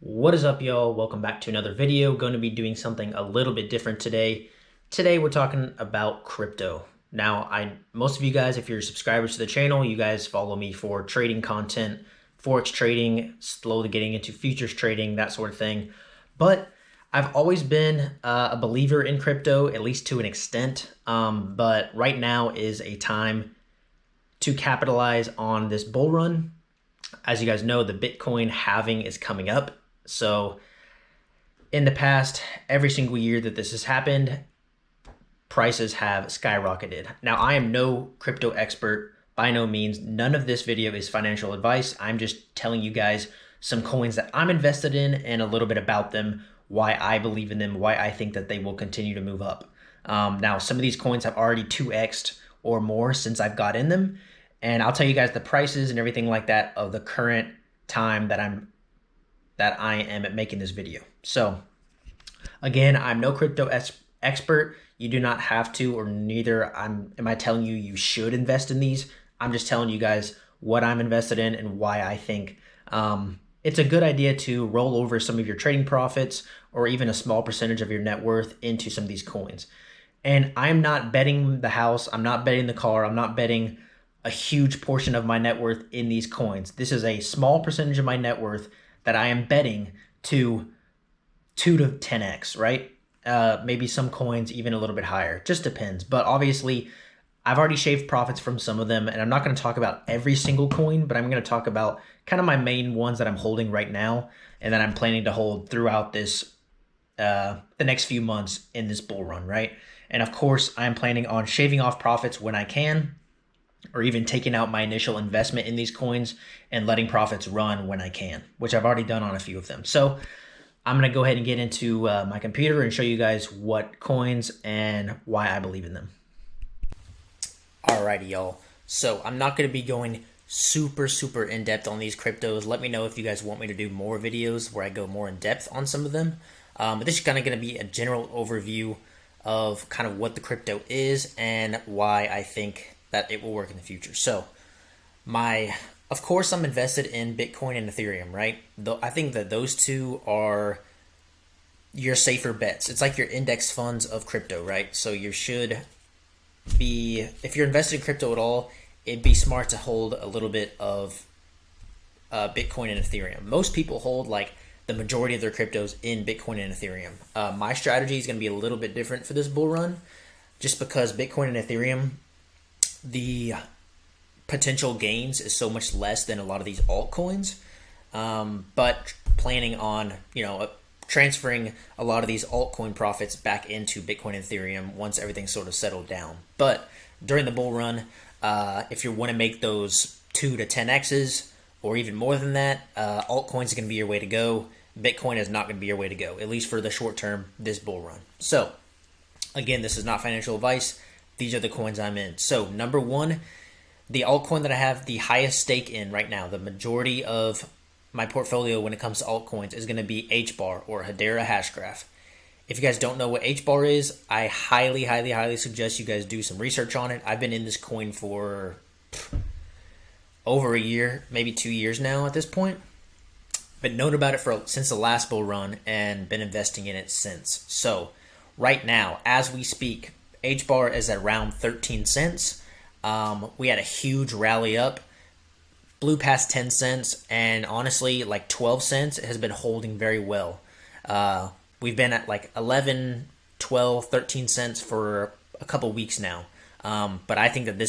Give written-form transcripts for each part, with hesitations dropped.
What is up, y'all? Welcome back to another video. Going to be doing something a little bit different today. Today we're talking about crypto. Now, most of you guys, if you're subscribers to the channel, you guys follow me for trading content, forex trading, slowly getting into futures trading, that sort of thing. But I've always been a believer in crypto, at least to an extent. But right now is a time to capitalize on this bull run. As you guys know, the Bitcoin halving is coming up. So in the past, every single year that this has happened, prices have skyrocketed. Now, I am no crypto expert by no means. None of this video is financial advice. I'm just telling you guys some coins that I'm invested in and a little bit about them, why I believe in them, why I think that they will continue to move up. Now, some of these coins have already 2x'd or more since I've got in them. And I'll tell you guys the prices and everything like that of the current time that I am making this video. So again, I'm no crypto expert. You do not have to, or neither am I telling you you should invest in these. I'm just telling you guys what I'm invested in and why I think it's a good idea to roll over some of your trading profits or even a small percentage of your net worth into some of these coins. And I'm not betting the house. I'm not betting the car. I'm not betting a huge portion of my net worth in these coins. This is a small percentage of my net worth that I am betting to 2 to 10x, right? Maybe some coins even a little bit higher. Just depends. But obviously, I've already shaved profits from some of them, and I'm not going to talk about every single coin, but I'm going to talk about kind of my main ones that I'm holding right now and that I'm planning to hold throughout this the next few months in this bull run, right? And of course, I'm planning on shaving off profits when I can, or even taking out my initial investment in these coins and letting profits run when I can, which I've already done on a few of them. So I'm going to go ahead and get into my computer and show you guys what coins and why I believe in them. Alrighty, y'all. So I'm not going to be going super in depth on these cryptos. Let me know if you guys want me to do more videos where I go more in depth on some of them. But this is kind of going to be a general overview of kind of what the crypto is and why I think that it will work in the future. So of course, I'm invested in Bitcoin and Ethereum, right? Though I think that those two are your safer bets. It's like your index funds of crypto, right? So you should be, if you're invested in crypto at all, it'd be smart to hold a little bit of Bitcoin and Ethereum. Most people hold like the majority of their cryptos in Bitcoin and Ethereum. My strategy is going to be a little bit different for this bull run, just because Bitcoin and Ethereum, the potential gains is so much less than a lot of these altcoins, but planning on transferring a lot of these altcoin profits back into Bitcoin and Ethereum once everything's sort of settled down. But during the bull run, if you want to make those 2 to 10x's or even more than that, altcoins are going to be your way to go. Bitcoin is not going to be your way to go, at least for the short term, this bull run. So again, this is not financial advice. These are the coins I'm in. So number one, the altcoin that I have the highest stake in right now, the majority of my portfolio when it comes to altcoins is going to be HBAR or Hedera Hashgraph. If you guys don't know what HBAR is, I highly suggest you guys do some research on it. I've been in this coin for over a year, maybe 2 years now at this point. Been known about it since the last bull run and been investing in it since. So right now, as we speak, HBAR is at around 13 cents. We had a huge rally up, blew past 10 cents, and honestly, like 12 cents, it has been holding very well. We've been at like 11, 12, 13 cents for a couple weeks now. But I think that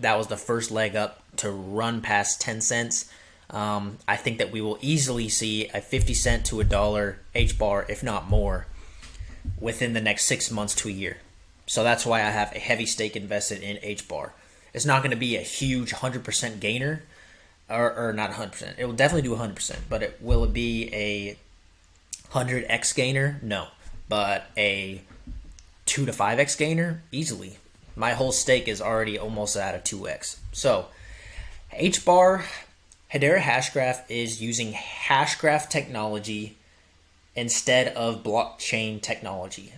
that was the first leg up to run past 10 cents. I think that we will easily see a 50 cent to $1 HBAR, if not more, within the next 6 months to a year. So that's why I have a heavy stake invested in HBAR. It's not going to be a huge 100% gainer, or not 100%. It will definitely do 100%, but will it be a 100x gainer? No, but a 2 to 5x gainer? Easily. My whole stake is already almost at a 2x. So HBAR, Hedera Hashgraph, is using hashgraph technology instead of blockchain technology.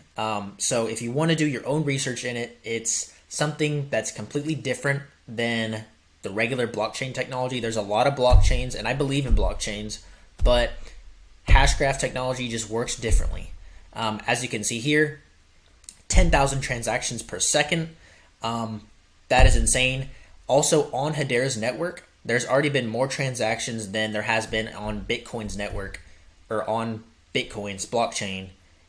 So if you want to do your own research in it, it's something that's completely different than the regular blockchain technology. There's a lot of blockchains, and I believe in blockchains, but Hashgraph technology just works differently. As you can see here, 10,000 transactions per second. That is insane. Also on Hedera's network, there's already been more transactions than there has been on Bitcoin's network or on Bitcoin's blockchain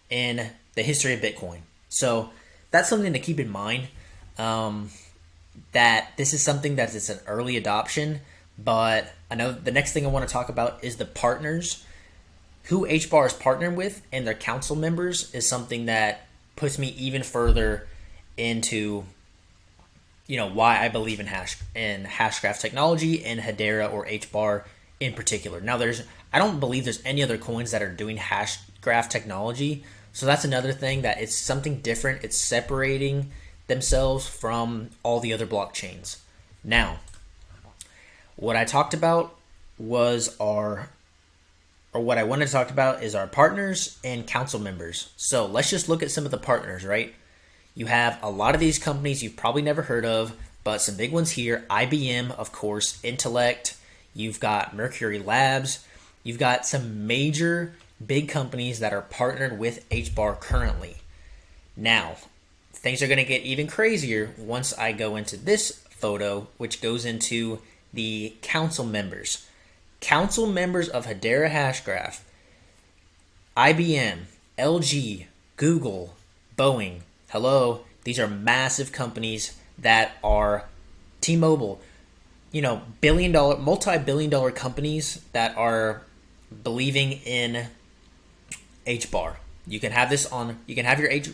in the history of Bitcoin. So that's something to keep in mind, that this is something that is an early adoption. But I know the next thing I want to talk about is the partners. Who HBAR is partnered with and their council members is something that puts me even further into, why I believe in Hashgraph technology and Hedera or HBAR in particular. Now, I don't believe there's any other coins that are doing Hashgraph technology. So that's another thing, that it's something different. It's separating themselves from all the other blockchains. Now, what I talked about was what I wanted to talk about is our partners and council members. So let's just look at some of the partners, right? You have a lot of these companies you've probably never heard of, but some big ones here. IBM, of course, Intellect. You've got Mercury Labs. You've got some major big companies that are partnered with HBAR currently. Now, things are going to get even crazier once I go into this photo, which goes into the council members. Council members of Hedera Hashgraph: IBM, LG, Google, Boeing. Hello, these are massive companies that are T-Mobile, billion-dollar, multi-billion-dollar companies that are believing in HBAR. You can have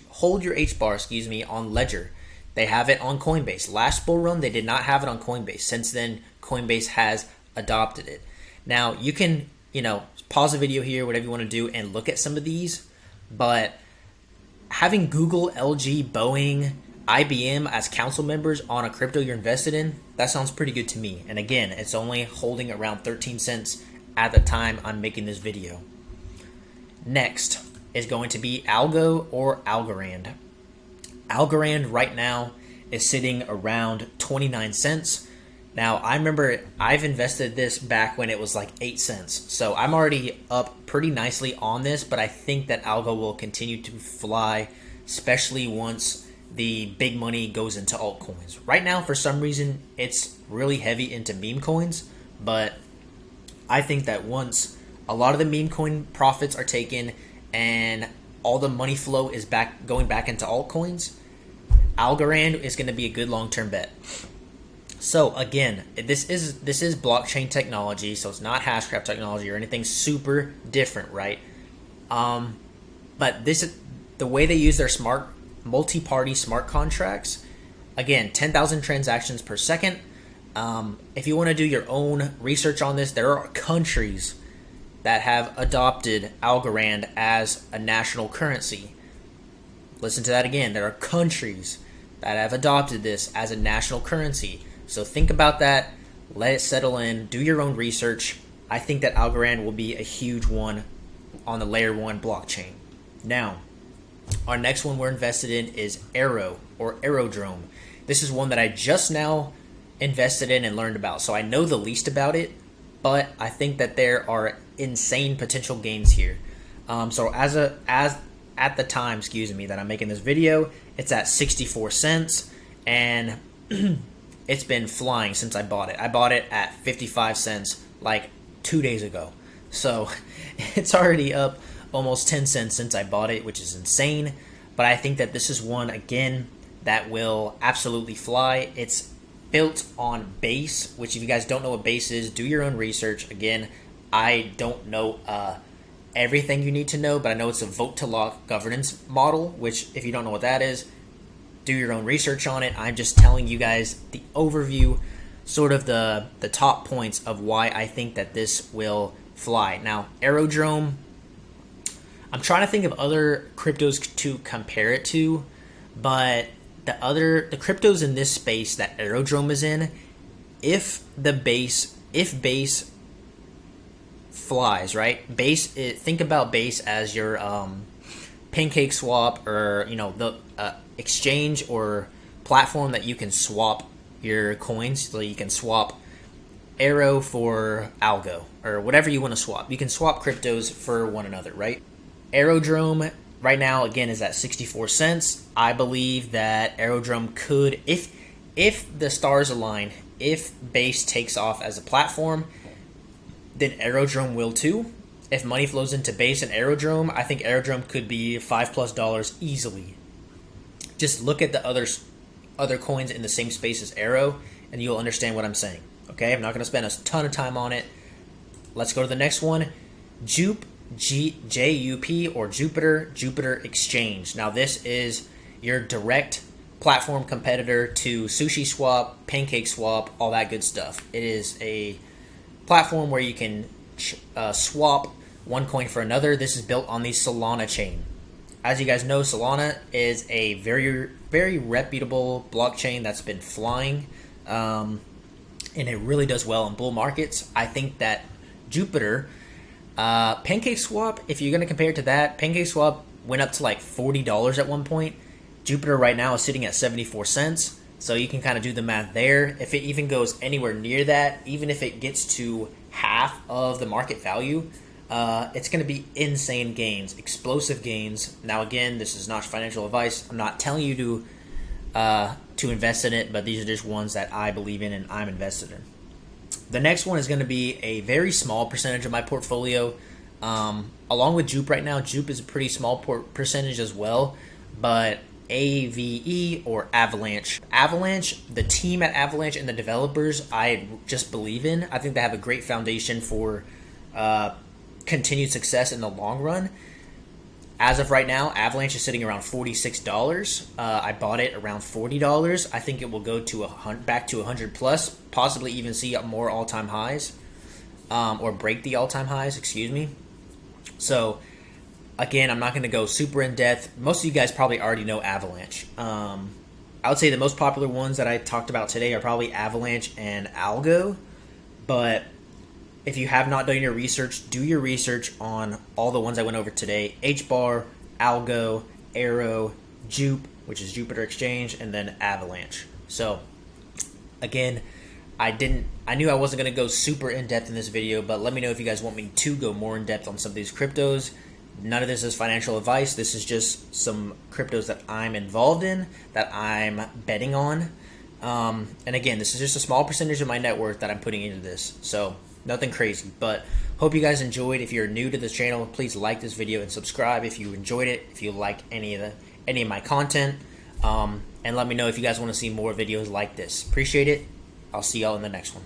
hold your HBAR, on Ledger. They have it on Coinbase. Last bull run, they did not have it on Coinbase. Since then, Coinbase has adopted it. Now, you can, pause the video here, whatever you want to do, and look at some of these. But having Google, LG, Boeing, IBM as council members on a crypto you're invested in, that sounds pretty good to me. And again, it's only holding around 13 cents at the time I'm making this video. Next is going to be Algo or Algorand. Algorand right now is sitting around 29 cents. Now, I remember I've invested this back when it was like 8 cents. So I'm already up pretty nicely on this, but I think that Algo will continue to fly, especially once the big money goes into altcoins. Right now, for some reason, it's really heavy into meme coins, but I think that once a lot of the meme coin profits are taken and all the money flow is going back into altcoins, Algorand is going to be a good long-term bet. So again, this is blockchain technology, so it's not Hashgraph technology or anything super different, right? But this is the way they use their multi-party smart contracts. Again, 10,000 transactions per second. If you want to do your own research on this, there are countries that have adopted Algorand as a national currency. Listen to that again. There are countries that have adopted this as a national currency. So think about that. Let it settle in. Do your own research. I think that Algorand will be a huge one on the layer 1 blockchain. Now, our next one we're invested in is Arrow or Aerodrome. This is one that I just now invested in and learned about. So I know the least about it, but I think that there are insane potential gains here. So at the time, that I'm making this video, it's at 64 cents, and it's been flying since I bought it. I bought it at 55 cents like 2 days ago. So it's already up almost 10 cents since I bought it, which is insane. But I think that this is one, again, that will absolutely fly. It's built on Base, which if you guys don't know what Base is, do your own research. Again, I don't know everything you need to know, but I know it's a vote-to-lock governance model, which if you don't know what that is, do your own research on it. I'm just telling you guys the overview, sort of the top points of why I think that this will fly. Now, Aerodrome, I'm trying to think of other cryptos to compare it to, but the cryptos in this space that Aerodrome is in, if Base flies, right? Think about Base as your pancake swap, or the exchange or platform that you can swap your coins. So you can swap Arrow for algo, or whatever you want to swap. You can swap cryptos for one another, right? Aerodrome right now again is at 64 cents. I believe that Aerodrome could, if the stars align, if Base takes off as a platform, then Aerodrome will too. If money flows into Base and Aerodrome, I think Aerodrome could be $5+ easily. Just look at the other coins in the same space as Arrow, and you'll understand what I'm saying. Okay, I'm not going to spend a ton of time on it. Let's go to the next one. JUP or Jupiter Exchange. Now this is your direct platform competitor to Sushi Swap, Pancake Swap, all that good stuff. It is a platform where you can swap one coin for another. This is built on the Solana chain. As you guys know, Solana is a very, very reputable blockchain that's been flying, and it really does well in bull markets. I think that Jupiter, Pancake Swap, if you're going to compare it to that, Pancake Swap went up to like $40 at one point. Jupiter right now is sitting at 74 cents. So you can kind of do the math there. If it even goes anywhere near that, even if it gets to half of the market value, it's going to be insane gains, explosive gains. Now, again, this is not financial advice. I'm not telling you to invest in it, but these are just ones that I believe in and I'm invested in. The next one is going to be a very small percentage of my portfolio. Along with Jupe right now, Jupe is a pretty small percentage as well, but AVE or Avalanche. Avalanche, the team at Avalanche and the developers, I just believe in. I think they have a great foundation for continued success in the long run. As of right now, Avalanche is sitting around $46. I bought it around $40. I think it will go to back to 100 plus, possibly even see more all-time highs, or break the all-time highs, excuse me. So, again, I'm not going to go super in-depth. Most of you guys probably already know Avalanche. I would say the most popular ones that I talked about today are probably Avalanche and Algo, but if you have not done your research, do your research on all the ones I went over today. HBAR, Algo, Arrow, Jupe, which is Jupiter Exchange, and then Avalanche. So, again, I knew I wasn't going to go super in-depth in this video, but let me know if you guys want me to go more in-depth on some of these cryptos. None of this is financial advice. This is just some cryptos that I'm involved in, that I'm betting on. And again, this is just a small percentage of my net worth that I'm putting into this. So, nothing crazy, but hope you guys enjoyed. If you're new to this channel, please like this video and subscribe if you enjoyed it, if you like any of my content, and let me know if you guys want to see more videos like this. Appreciate it. I'll see y'all in the next one.